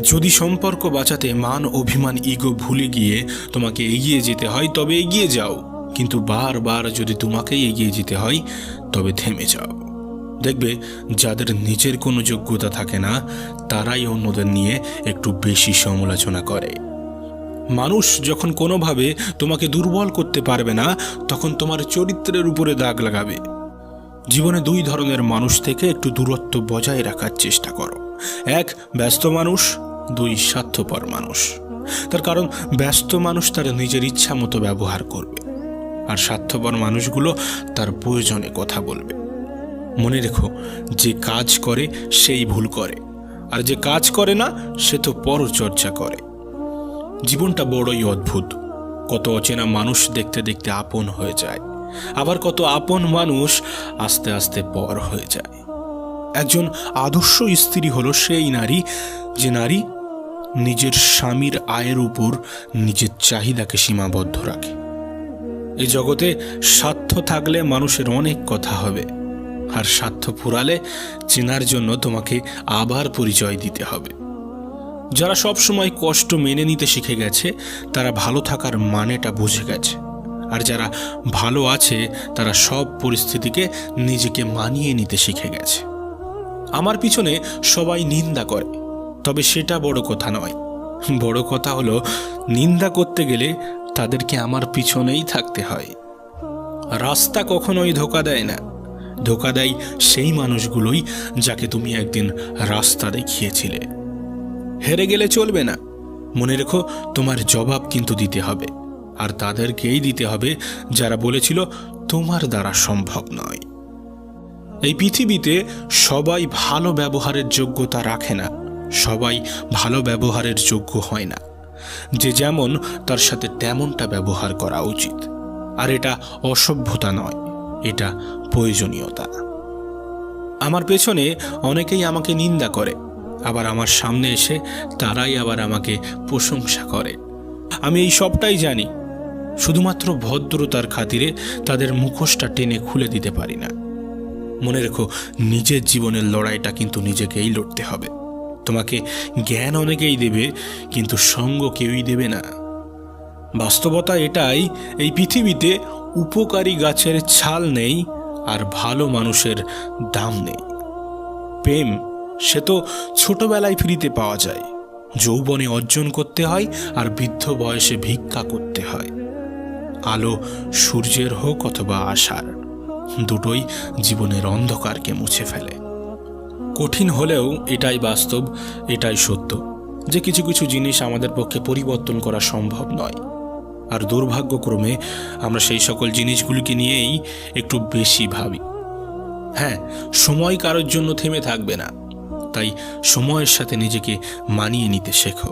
যদি সম্পর্ক বাঁচাতে মান, অভিমান, ইগো ভুলে গিয়ে তোমাকে এগিয়ে যেতে হয় তবে এগিয়ে যাও, কিন্তু বারবার যদি তোমাকেই এগিয়ে যেতে হয় তবে থেমে যাও। দেখবে যাদের নিজের কোনো যোগ্যতা থাকে না তারাই অন্যদের নিয়ে একটু বেশি সমালোচনা করে। মানুষ যখন কোনোভাবে তোমাকে দুর্বল করতে পারবে না তখন তোমার চরিত্রের উপরে দাগ লাগাবে। জীবনে দুই ধরনের মানুষ থেকে একটু দূরত্ব বজায় রাখার চেষ্টা করো। এক, ব্যস্ত মানুষ। দুই, স্বার্থপর মানুষ। তার কারণ ব্যস্ত মানুষ তার নিজের ইচ্ছা মতো ব্যবহার করবে, আর স্বার্থপর মানুষগুলো তার প্রয়োজনে কথা বলবে। মনে রেখো, যে কাজ করে সেই ভুল করে, আর যে কাজ করে না সে তো পরচর্চা করে। জীবনটা বড়ই অদ্ভুত। কত অচেনা মানুষ দেখতে দেখতে আপন হয়ে যায়, আবার কত আপন মানুষ আস্তে আস্তে পর হয়ে যায়। একজন আদর্শ স্ত্রী হলো সেই নারী যে নারী নিজের স্বামীর আয়ের উপর নিজের চাহিদাকে সীমাবদ্ধ রাখে। এই জগতে স্বার্থ থাকলে মানুষের অনেক কথা হবে, আর স্বার্থ ফুরালে চেনার জন্য তোমাকে আবার পরিচয় দিতে হবে। যারা সব সময় কষ্ট মেনে নিতে শিখে গেছে তারা ভালো থাকার মানেটা বুঝে গেছে, আর যারা ভালো আছে তারা সব পরিস্থিতিকে নিজেকে মানিয়ে নিতে শিখে গেছে। আমার পিছনে সবাই নিন্দা করে, তবে সেটা বড় কথা নয়। বড় কথা হলো নিন্দা করতে গেলে তাদেরকে আমার পিছনেই থাকতে হয়। রাস্তা কখনোই ধোঁকা দেয় না, ধোঁকা দেয় সেই মানুষগুলোই যাকে তুমি একদিন রাস্তা দেখিয়েছিলে। হেরে গেলে চলবে না, মনে রেখো তোমার জবাব কিন্তু দিতে হবে, আর তাদেরকেই দিতে হবে যারা বলেছিল তোমার দ্বারা সম্ভব নয়। এই পৃথিবীতে সবাই ভালো ব্যবহারের যোগ্যতা রাখে না, সবাই ভালো ব্যবহারের যোগ্য হয় না। যে যেমন তার সাথে তেমনটা ব্যবহার করা উচিত, আর এটা অসভ্যতা নয়, এটা প্রয়োজনীয়তা। আমার পেছনে অনেকেই আমাকে নিন্দা করে, আবার আমার সামনে এসে তারাই আবার আমাকে প্রশংসা করে। আমি এই সবটাই জানি, শুধুমাত্র ভদ্রতার খাতিরে তাদের মুখোশটা টেনে খুলে দিতে পারি না। মনে রেখো, নিজের জীবনের লড়াইটা কিন্তু নিজেকেই লড়তে হবে। তোমাকে জ্ঞান অনেকেই দেবে, কিন্তু সঙ্গ কেউই দেবে না। বাস্তবতা এটাই, এই পৃথিবীতে উপকারী গাছের ছাল নেই, আর ভালো মানুষের দাম নেই। প্রেম সে তো ছোটবেলায় ফ্রিতে পাওয়া যায়, যৌবনে অর্জন করতে হয়, আর বৃদ্ধ বয়সে ভিক্ষা করতে হয়। আলো সূর্যের হোক অথবা আশার, দুটোই জীবনের অন্ধকারকে মুছে ফেলে। কঠিন হলেও এটাই বাস্তব, এটাই সত্য যে কিছু কিছু জিনিস আমাদের পক্ষে পরিবর্তন করা সম্ভব নয়, আর দুর্ভাগ্যক্রমে আমরা সেই সকল জিনিসগুলিকে নিয়েই একটু বেশি ভাবি। হ্যাঁ, সময় কারোর জন্য থেমে থাকবে না, তাই সময়ের সাথে নিজেকে মানিয়ে নিতে শেখো।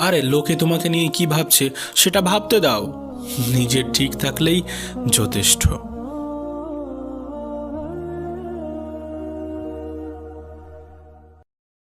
আরে লোকে তোমাকে নিয়ে কি ভাবছে সেটা ভাবতে দাও, নিজের ঠিক থাকলেই যথেষ্ট।